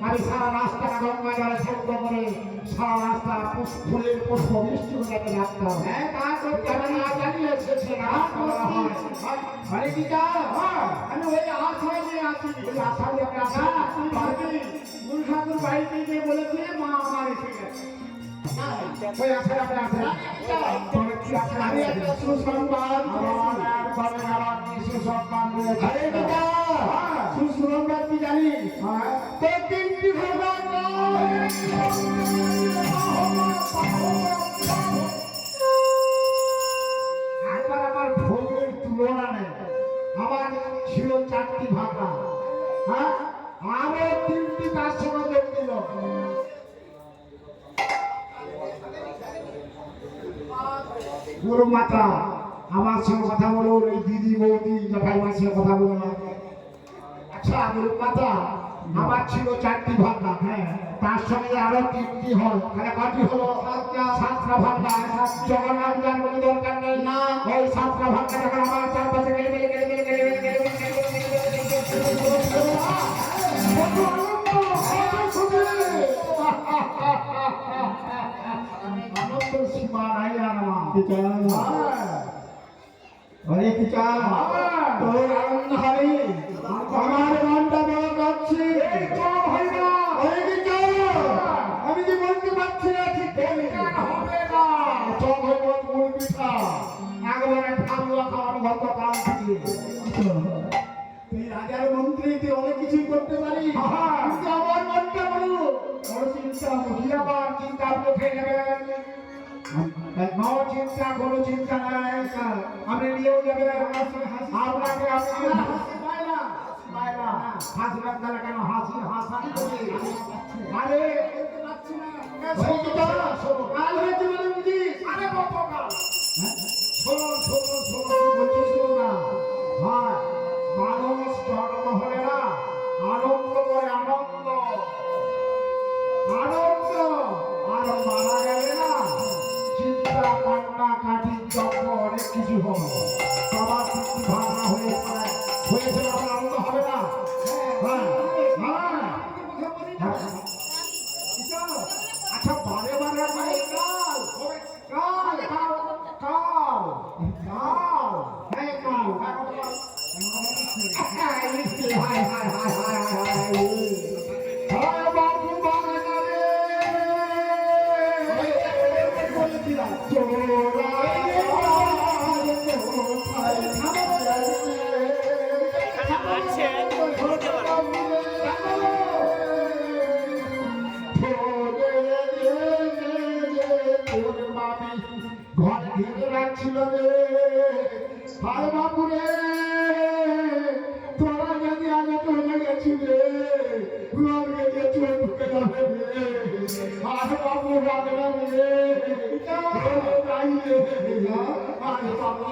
আমি সারা রাস্তা গঙ্গা জলে শব্দ করে সারা রাস্তা ফুলের পুষ্প বৃষ্টি করে রাখতাম। হ্যাঁ তা করতে আমি না জানিয়ে এসেছি না মানে কি আমি ওই আশায় নিয়ে আসি ওই আশা নিয়ে আপনি আসা তুই পারবি গুরু ঠাকুর বাড়িতে গিয়ে বলেছে মা আমার এসে গেছে ওই আশায় আপনি আসেন আমি একটা সুসংবাদ সুসংবাদ সুসংবাদ কি জানিস তো তিনটি ভগবান একবার গুরু মাতা আমার সঙ্গে কথা বলুন, এই দিদি বৌদি জটাইমার সঙ্গে কথা বলুন। আচ্ছা গুরু মাতা, আমার ছিল 4টি ভাগনা, হ্যাঁ, তার সঙ্গে আরো 3টি হয়, তাহলে কটি হলো? 7টা ভাগনা। জগন্নাথ যার কোনো দরকার নেই না, ওই 7টা ভাগনা যখন আমার চারপাশে গেলে গেলে গেলে গেলে গেলে গেলে গেলে আনন্দ সীমা নাই আমার। হরে কৃষ্ণ, তোর আনন্দ হবে, আমার মনটা বড় কাঁদছে। হরে কৃষ্ণ, আমি যে বলতে পারছি না ঠিক হবে না, চোখ হইব গুড় পিঠা, একবারে ঠাকুয়া খাওয়ানো গত কাল থেকে। তুই রাজার মন্ত্রী, তুই অনেক কিছুই করতে পারিস, কিন্তু আমার মনটা বড় চিন্তা। কি আবার চিন্তা আপনি উঠে যাবেন? নো চিন্তা, কোনো চিন্তা নাই, আপনি নিয়েও যাবেন আপনাকে। আপনি হাসবেন তাহলে কেন? হাসানি করে আরে কাল হয়েছে বলে বুঝিস? আরে গতকাল শোনো বলছি, শোনো না। হ্যাঁ, মানুষ জন্ম হলে না আনন্দ করে, আনন্দ আনন্দ, আর মারা গেলে না চিন্তা, কান্না কাটি, যজ্ঞ, অনেক কিছু হবে। সবার সৃষ্টি ভাবনা হয়েছে, আমার আনন্দ হবে না? হ্যাঁ হ্যাঁ। আচ্ছা বারে বারে কাল কাল কাল কাল কাল, হ্যাঁ কাল, হায় হায় হায় হায় হায় বাবু বাগানে ঘরে ঘিরে রাখছিল রে, আরে বাবু রে, তোরা যদি আগে চলে গেছিলে ঘর গেছে চলে ঢুকে যাবে রে, আরে বাবু বাগড়া রে, যাই রে, আরে বাবু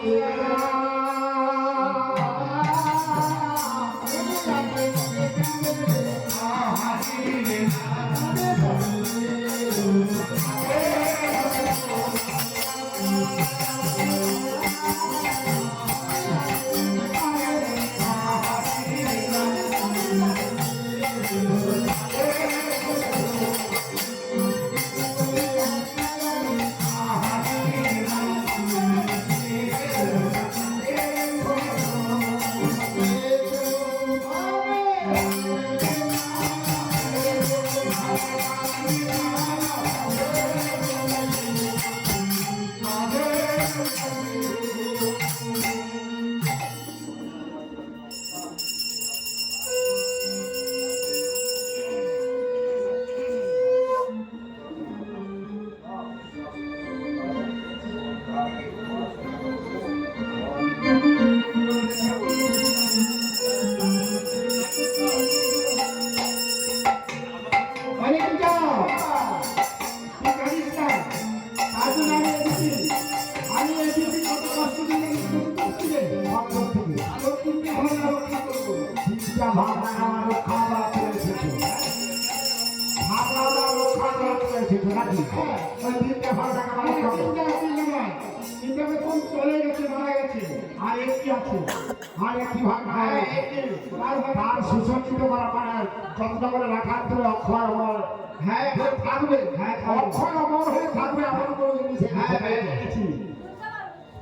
সুসজ্জিত করা, মানে যত্ন করে রাখার জন্য অক্ষয় অমর, হ্যাঁ থাকবে, হ্যাঁ অক্ষয় অমর হয়ে থাকবে এমন কোনো জিনিস। হ্যাঁ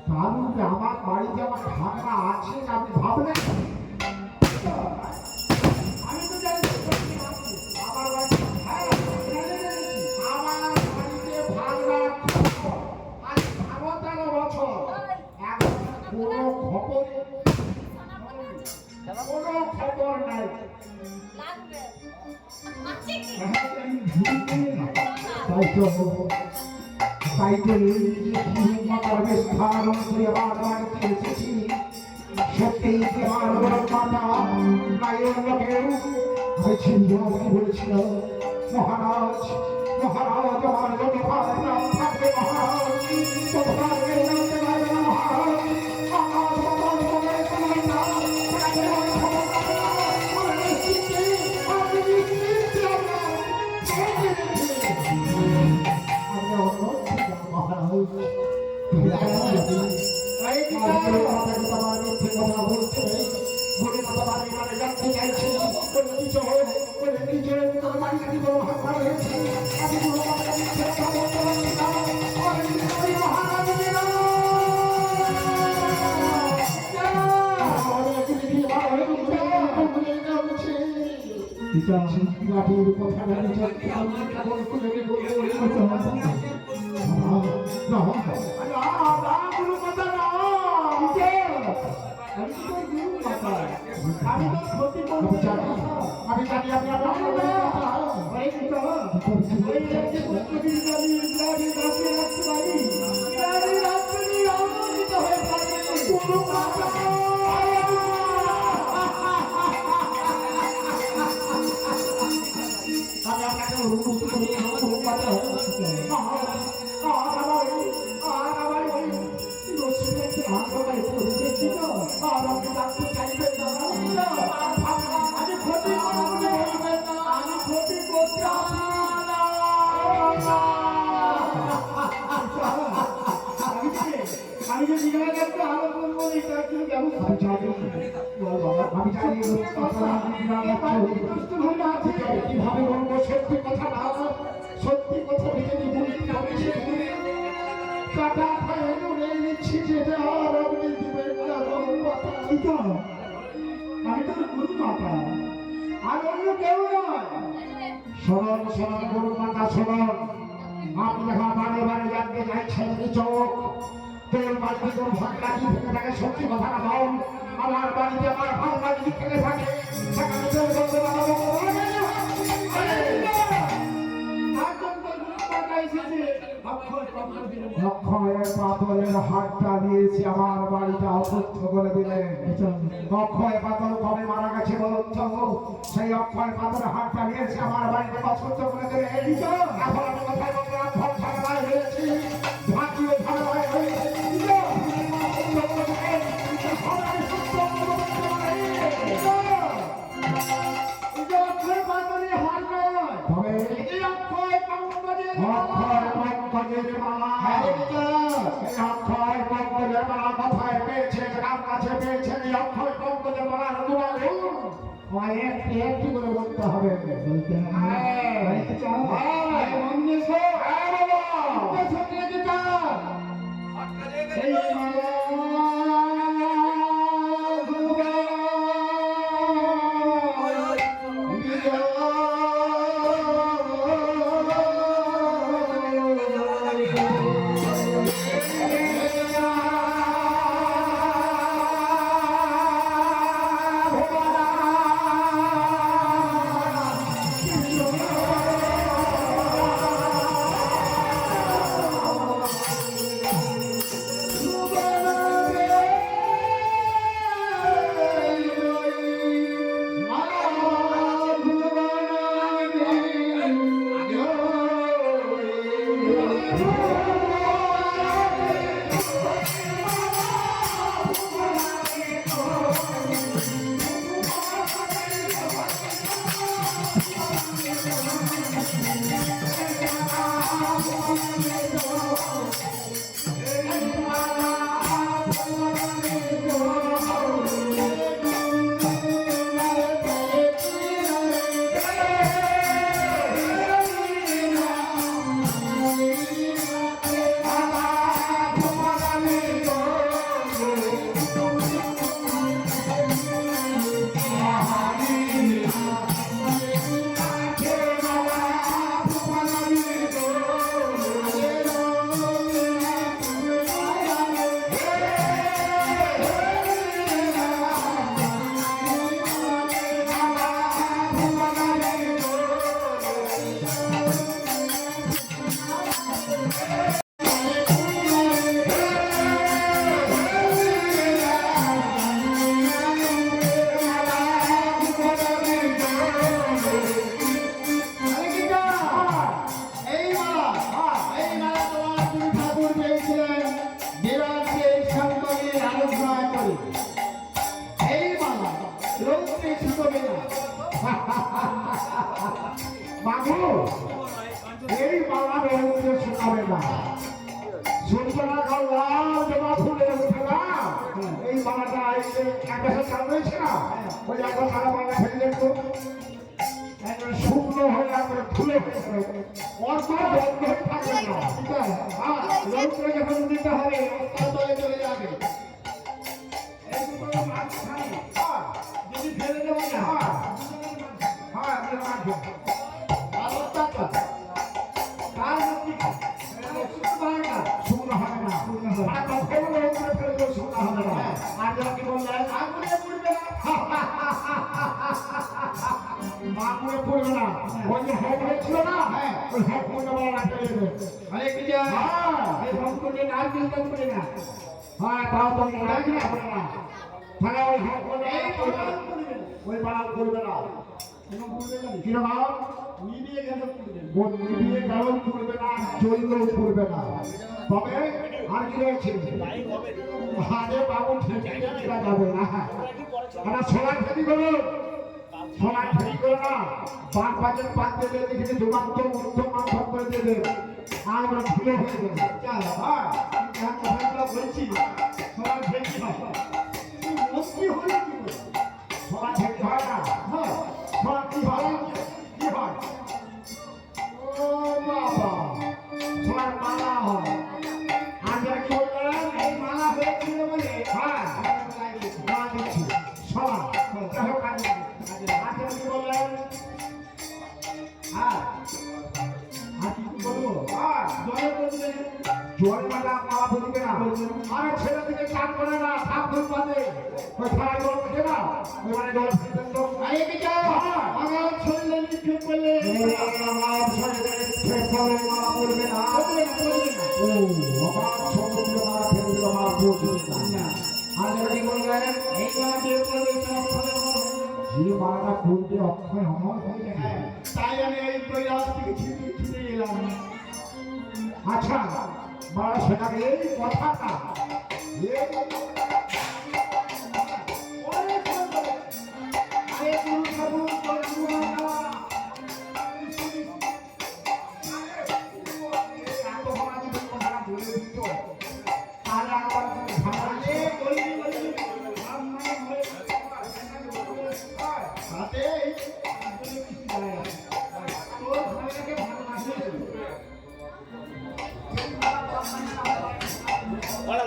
কারণ আমার বাড়িতে আমার ঢাকা আছে, আপনি ভাবলেন? আমি তো জানি আমার বাড়িতে, হ্যাঁ আমার বাড়িতে ভাগনা আজ 13 বছর, এখন কোনো খবর নাই। তাই তো স্থান করে আবার বাড়িতে এসেছি। সত্যিই তোমার বড় মাতা মায়ের লোকেও বলেছিল, মহারাজ মহারাজ আমার যত ভাগ থাকবে, মহারাজ এই তোমার মিথ্যে কথা বলতে বলে কথা বাড়ি মানে জানতে চাইছি বলে কিছু হোক বলে কিছু তোর বাড়ি কাটি বড় হাত ভালো হয়েছে আমি কোনো কথা মিথ্যে কথা বলতে পারি না আমি মহারাজ লাঠির কথা জানি আমি জানি আপনি আমি যে জিজ্ঞাসা করতে আরো বলবো এটা কি ব্যবস্থা আমি জানি কিভাবে বলবো সত্যি কথা না সত্যি কথা ভেবে কাটা খায় নুনে নিচ্ছি যেটা আর আপনি দিবেন না আমি তো গুরু মাতা আর অন্য কেউ নয় সরল সরল গুরু মাতা সরল আপনি এখন বারে বারে জানতে চাইছেন চোখ তোর বাড়িতে তোর ভাগ লাগিয়ে থেকে থাকে সত্যি কথা না বল আমার বাড়িতে আমার ভাগ লাগিয়ে থেকে থাকে সেখানে তোর বলতে পারবো অক্ষয়ের পাতলের হাতটা দিয়েছি আমার বাড়িটা অসুস্থ করে দিলেন অক্ষয় পাতল কবে মারা গেছে বলুন তো সেই অক্ষয় পাতলের হাতটা নিয়েছি আমার বাড়িতে অসুস্থ করে দিলেন এখন আমি কোথায় বললাম ফল ঝামেলায় হয়েছি ভাগ্যও ঝামেলায় হয়েছে কোথায় পেয়েছে কার কাছে পেয়েছেন অক্ষয় পঙ্কজের মালার একটি করে বলতে হবে সূর্যনা কাল লাল জমা ফুলে উঠে না এই মালাটা এসে একটা চাল রয়েছে না ওই এখন সারা বাংলা ফেলে দেখতো একদম শুকনো হয়ে একবারে ফুলে গেছে অল্প বন্ধ হয়ে থাকবে না ঠিক আছে হ্যাঁ রৌদ্র যখন দিতে হবে তার তলে চলে যাবে এই দুটো মাছ খাই হ্যাঁ যদি ফেলে দেবো না হ্যাঁ হ্যাঁ মাছ আর টাকা কার শুকনো হবে না আর কখনো রৌদ্র ফেলে দেবো শুকনো হবে না আর যা কি বললেন আগুনে পুড়বে না আগুনে পুড়বে না ওই যে হক ছিল না ওই হক পুড়বে না রাখতে দেবে আরে কি যা এই হক পুড়বে না আর কিছু পুড়বে না হ্যাঁ তাও তো রাখি না পুড়বে না তাহলে ওই হক পুড়বে এই ওই বাল পুড়বে না কি না নিবিয়ে গেল পুড়বে নিবিয়ে গেল পুড়বে না জ্বললেও পুড়বে না তবে আর কি রয়েছে আরে বাবু ঠিক যাবে না আমরা সোনার খেতি করুন সোনার খেতি করো না পাঁচ পাঁচের পাঁচ দেবে দেখেছি দুমাত্র মধ্যম মাধ্যম করে দেবে আর আমরা ভুলে হয়ে যাবে বলছি সোনার খেতি হয় মস্তি হয় কি সোনার খেতি হয় না হ্যাঁ সোনার কি হয় কি হয় ও বাবা সোনার মালা হয় আজ কি বললেন এই মালা হয়েছিল বলে হ্যাঁ না দিচ্ছি সোনা দেখো কাজে আজকে কি বললেন হ্যাঁ আর কি বলবো জয় বলবে জয় মালা মালা বলবে না আরে ছেলে দিকে কাজ করে না সাপ ধর পাতে ওই খারাপ জল থাকে না ওই মানে জল ফেলতেন তো আরে কি যাও আমার ছেলে লিখে বলে আমার ছেলে লিখে বলে মালা বলবে না ও আমার সমুদ্র মালা ফেলবে মালা বলবে না আর যদি বললেন এই মালা দিয়ে বলবে সব ফলে যে মালাটা খুলতে অক্ষয় আমার হয়ে যায় তাই আমি এই কৈলাস থেকে ছুটে এলাম আচ্ছা মালা সেটাকে এই কথাটা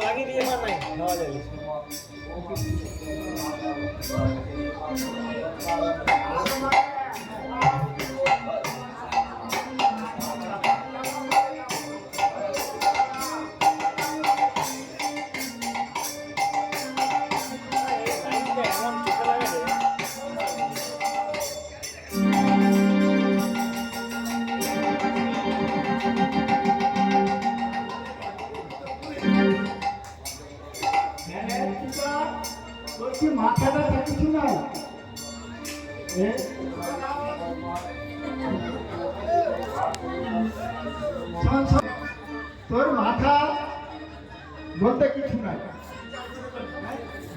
লাগিয়ে দিয়ে নাই খাওয়া যাবে মাথাটা কিছু না তোর মাথা বলতে কিছু নাই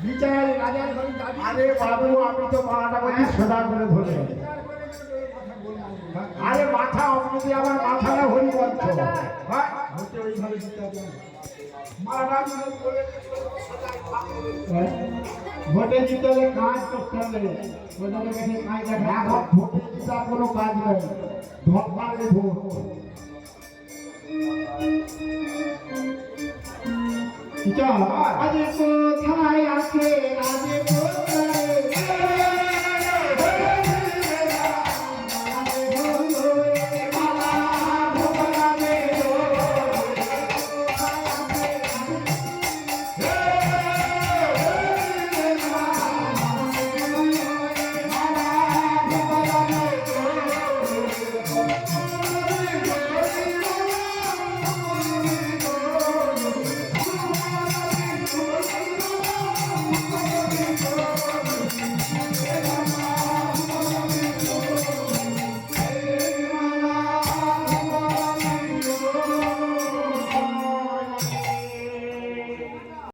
বিচার রাজার ঘরে আরে বাবু আমি তো মাথাটা বলি সোজা করে ধরে আরে মাথা অমনি আমার মাথাটা হরি বলছ হ্যাঁ হতে ওইভাবে দিতে হবে ভোটে জিতে হলে কাজ করতে হবে ওদের কাছে কাজ দেখা এখন ভোটে জিতা কোনো কাজ নেই ভোট মারলে ভোট আজ কোথায় আছে রাজে